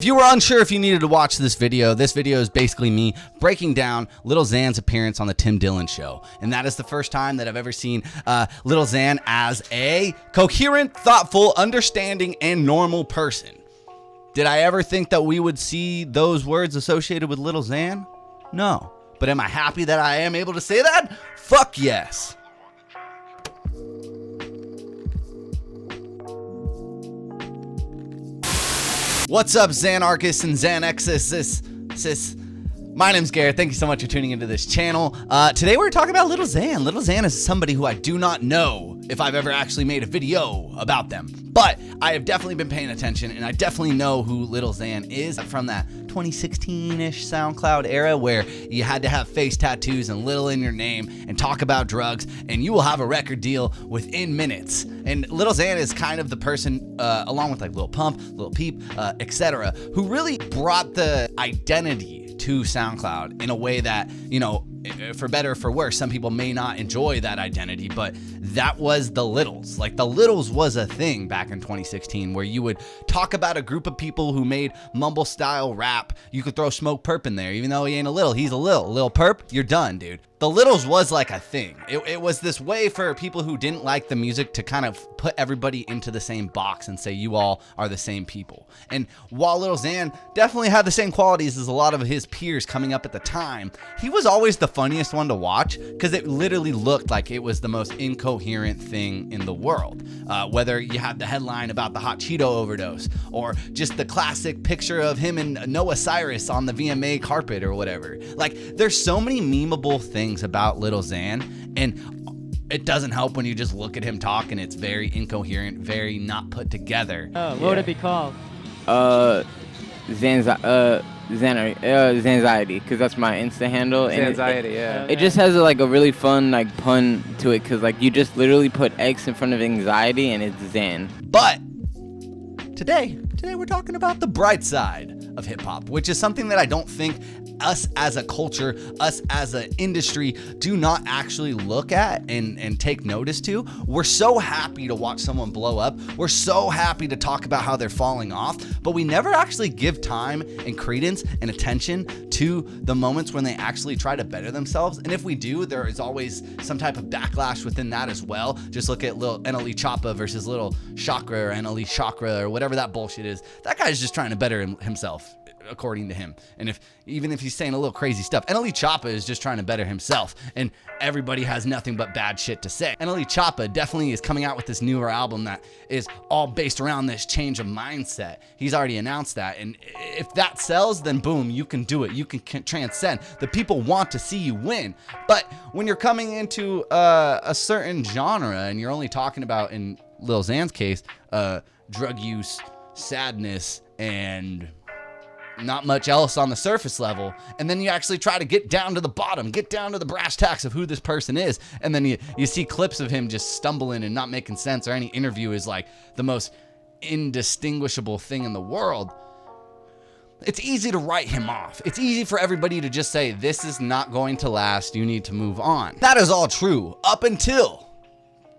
If you were unsure if you needed to watch this video is basically me breaking down Lil Xan's appearance on the Tim Dillon show. And that is the first time that I've ever seen Lil Xan as a coherent, thoughtful, understanding, and normal person. Did I ever think that we would see those words associated with Lil Xan? No. But am I happy that I am able to say that? Fuck yes. What's up, Xanarchists and Xanexes? My name's Garrett. Thank you so much for tuning into this channel. Today we're talking about Lil Xan. Lil Xan is somebody who I do not know if I've ever actually made a video about them. But I have definitely been paying attention, and I definitely know who Lil Xan is from that 2016-ish SoundCloud era where you had to have face tattoos and Lil in your name and talk about drugs, and you will have a record deal within minutes. And Lil Xan is kind of the person, along with like Lil Pump, Lil Peep, etc., who really brought the identity to SoundCloud in a way that, you know, for better or for worse, some people may not enjoy that identity, but that was the Littles. Like, the Littles was a thing back in 2016 where you would talk about a group of people who made mumble style rap. You could throw Smoke Perp in there, even though he ain't a Little, he's a Lil Perp, you're done, dude. The Littles was like a thing. It was this way for people who didn't like the music to kind of put everybody into the same box and say you all are the same people. And while Lil Xan definitely had the same qualities as a lot of his peers coming up at the time, he was always the funniest one to watch because it literally looked like it was the most incoherent thing in the world. Whether you had the headline about the hot Cheeto overdose or just the classic picture of him and Noah Cyrus on the VMA carpet or whatever. Like, there's so many memeable things about Lil Xan, and it doesn't help when you just look at him talk and it's very incoherent, very not put together. What would it be called? Xanxiety, because that's my Insta handle. Xanxiety, yeah. It just has a really fun pun to it, because you just literally put X in front of anxiety and it's Xan. But today we're talking about the bright side of hip hop, which is something that I don't think us as a culture, us as an industry do not actually look at and take notice to. We're so happy to watch someone blow up. We're so happy to talk about how they're falling off, but we never actually give time and credence and attention to the moments when they actually try to better themselves. And if we do, there is always some type of backlash within that as well. Just look at Lil NLE Choppa versus Lil Chakra or NLE Chakra or whatever that bullshit is. That guy's just trying to better himself, according to him. And even if he's saying a little crazy stuff, NLE Choppa is just trying to better himself, and everybody has nothing but bad shit to say. NLE Choppa definitely is coming out with this newer album that is all based around this change of mindset. He's already announced that, and if that sells, then boom, you can do it. You can transcend. The people want to see you win. But when you're coming into a certain genre and you're only talking about, in Lil Xan's case, drug use, sadness, and not much else on the surface level, and then you actually try to get down to the bottom, get down to the brass tacks of who this person is, and then you see clips of him just stumbling and not making sense, or any interview is like the most indistinguishable thing in the world. It's easy to write him off. It's easy for everybody to just say, this is not going to last, you need to move on. That is all true up until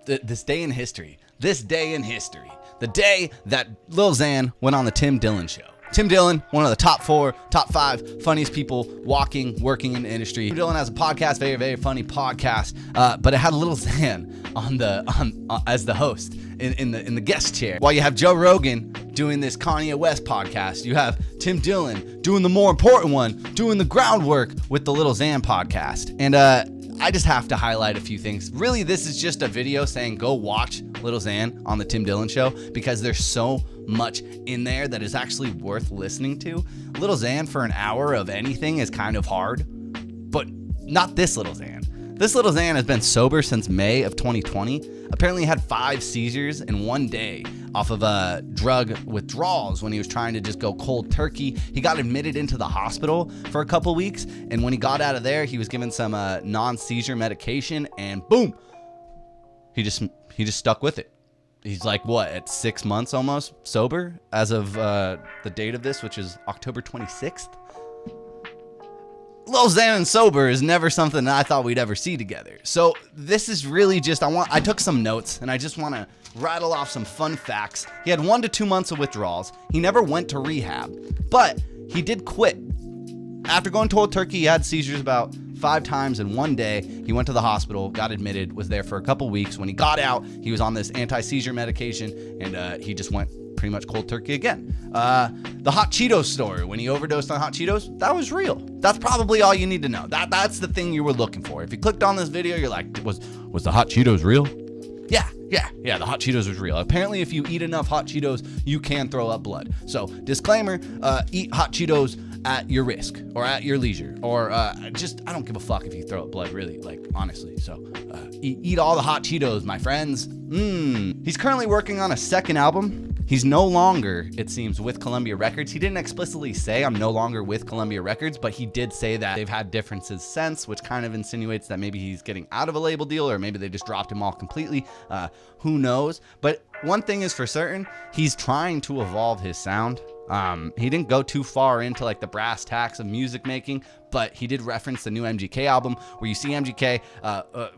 this day in history. This day in history. The day that Lil Xan went on the Tim Dillon show. Tim Dillon, one of the top 5 funniest people working in the industry. Tim Dillon has a podcast, very, very funny podcast, but it had Lil Xan as the host in the guest chair. While you have Joe Rogan doing this Kanye West podcast, you have Tim Dillon doing the more important one, doing the groundwork with the Lil Xan podcast. And I just have to highlight a few things. Really, this is just a video saying go watch Lil Xan on the Tim Dillon show, because there's so much in there that is actually worth listening to. Lil Xan for an hour of anything is kind of hard, but not this Lil Xan. This Lil Xan has been sober since May of 2020. Apparently had 5 seizures in one day off of drug withdrawals when he was trying to just go cold turkey. He got admitted into the hospital for a couple weeks, and when he got out of there, he was given some non-seizure medication, and boom, he just stuck with it. He's like, what, at 6 months almost sober as of the date of this, which is October 26th. Lil Xan and sober is never something that I thought we'd ever see together. So this is really just, I took some notes and I just want to rattle off some fun facts. He had 1 to 2 months of withdrawals. He never went to rehab, but he did quit. After going cold turkey, he had seizures about 5 times in one day. He went to the hospital, got admitted, was there for a couple weeks. When he got out, he was on this anti-seizure medication, and he just went pretty much cold turkey again. The hot Cheetos story, when he overdosed on hot Cheetos, that was real. That's probably all you need to know. That's the thing you were looking for. If you clicked on this video, you're like, was the hot Cheetos real? Yeah, the hot Cheetos was real. Apparently, if you eat enough hot Cheetos, you can throw up blood. So, disclaimer, eat hot Cheetos at your risk or at your leisure, or I don't give a fuck if you throw up blood, really, like, honestly. So eat all the hot Cheetos, my friends. He's currently working on a second album. He's no longer, it seems, with Columbia Records. He didn't explicitly say I'm no longer with Columbia Records, but he did say that they've had differences since, which kind of insinuates that maybe he's getting out of a label deal, or maybe they just dropped him all completely. Who knows? But one thing is for certain, he's trying to evolve his sound. He didn't go too far into like the brass tacks of music making, but he did reference the new MGK album, where you see MGK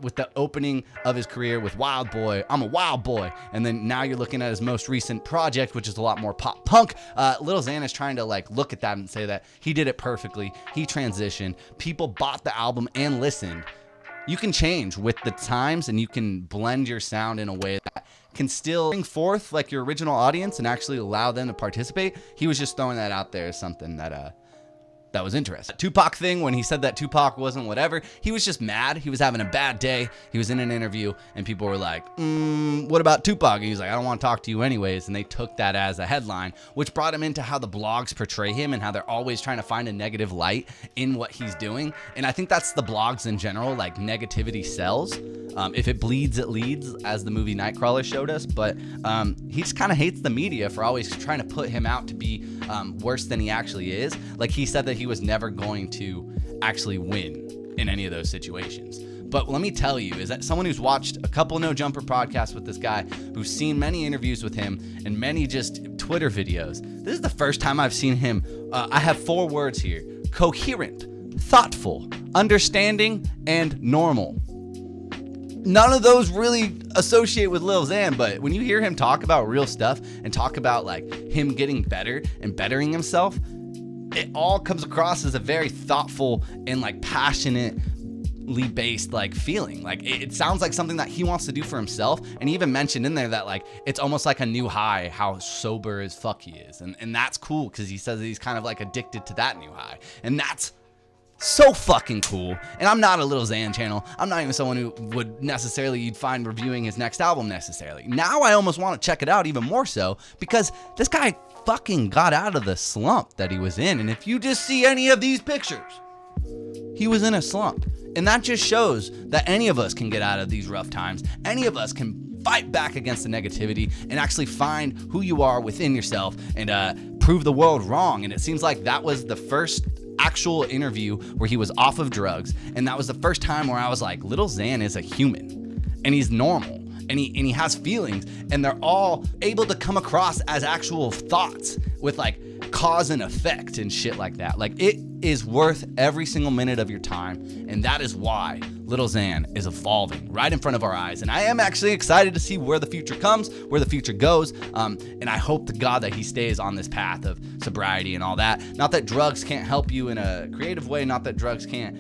with the opening of his career with Wild Boy, I'm a Wild Boy, and then now you're looking at his most recent project, which is a lot more pop punk. Lil Xan is trying to like look at that and say that he did it perfectly. He transitioned. People bought the album and listened. You can change with the times, and you can blend your sound in a way that can still bring forth like your original audience and actually allow them to participate. He was just throwing that out there as something that was interesting. Tupac thing, when he said that Tupac wasn't whatever, he was just mad. He was having a bad day. He was in an interview and people were like, what about Tupac? And he was like, I don't want to talk to you anyways. And they took that as a headline, which brought him into how the blogs portray him and how they're always trying to find a negative light in what he's doing. And I think that's the blogs in general, like negativity sells. If it bleeds, it leads, as the movie Nightcrawler showed us. But he just kind of hates the media for always trying to put him out to be worse than he actually is. Like he said that he was never going to actually win in any of those situations. But let me tell you, is that someone who's watched a couple No Jumper podcasts with this guy, who's seen many interviews with him and many just Twitter videos, this is the first time I've seen him. I have 4 words here: coherent, thoughtful, understanding, and normal. None of those really associate with Lil Xan, but when you hear him talk about real stuff and talk about like him getting better and bettering himself, it all comes across as a very thoughtful and like passionately based like feeling. Like it sounds like something that he wants to do for himself. And he even mentioned in there that like it's almost like a new high how sober as fuck he is. And that's cool, because he says that he's kind of like addicted to that new high. And that's so fucking cool. And I'm not a Lil Xan channel. I'm not even someone who would necessarily you'd find reviewing his next album necessarily. Now I almost want to check it out even more so, because this guy fucking got out of the slump that he was in. And if you just see any of these pictures, he was in a slump. And that just shows that any of us can get out of these rough times. Any of us can fight back against the negativity and actually find who you are within yourself and prove the world wrong. And it seems like that was the first actual interview where he was off of drugs, and that was the first time where I was like, Lil Xan is a human, and he's normal, and he has feelings, and they're all able to come across as actual thoughts with like cause and effect and shit like that. Like it is worth every single minute of your time, and that is why Lil Xan is evolving right in front of our eyes. And I am actually excited to see where the future comes, where the future goes, and I hope to God that he stays on this path of sobriety and all that. Not that drugs can't help you in a creative way, not that drugs can't,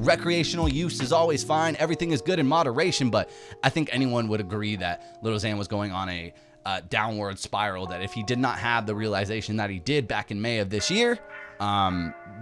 recreational use is always fine, everything is good in moderation, but I think anyone would agree that Lil Xan was going on a downward spiral, that if he did not have the realization that he did back in May of this year,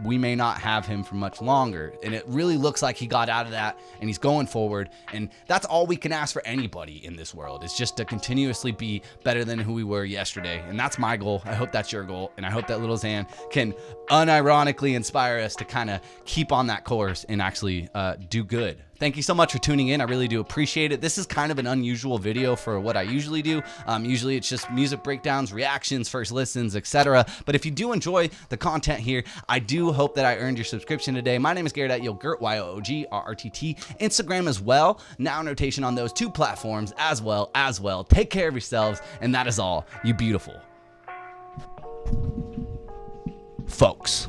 we may not have him for much longer. And it really looks like he got out of that and he's going forward. And that's all we can ask for anybody in this world, is just to continuously be better than who we were yesterday. And that's my goal. I hope that's your goal. And I hope that Lil Xan can unironically inspire us to kind of keep on that course and actually do good. Thank you so much for tuning in. I really do appreciate it. This is kind of an unusual video for what I usually do. Usually it's just music breakdowns, reactions, first listens, etc. But if you do enjoy the content here, I do hope that I earned your subscription today. My name is Garrett at Yoogurt, YOOGRRTT. Instagram as well. Now Notation on those 2 platforms as well. Take care of yourselves, and that is all, you beautiful folks.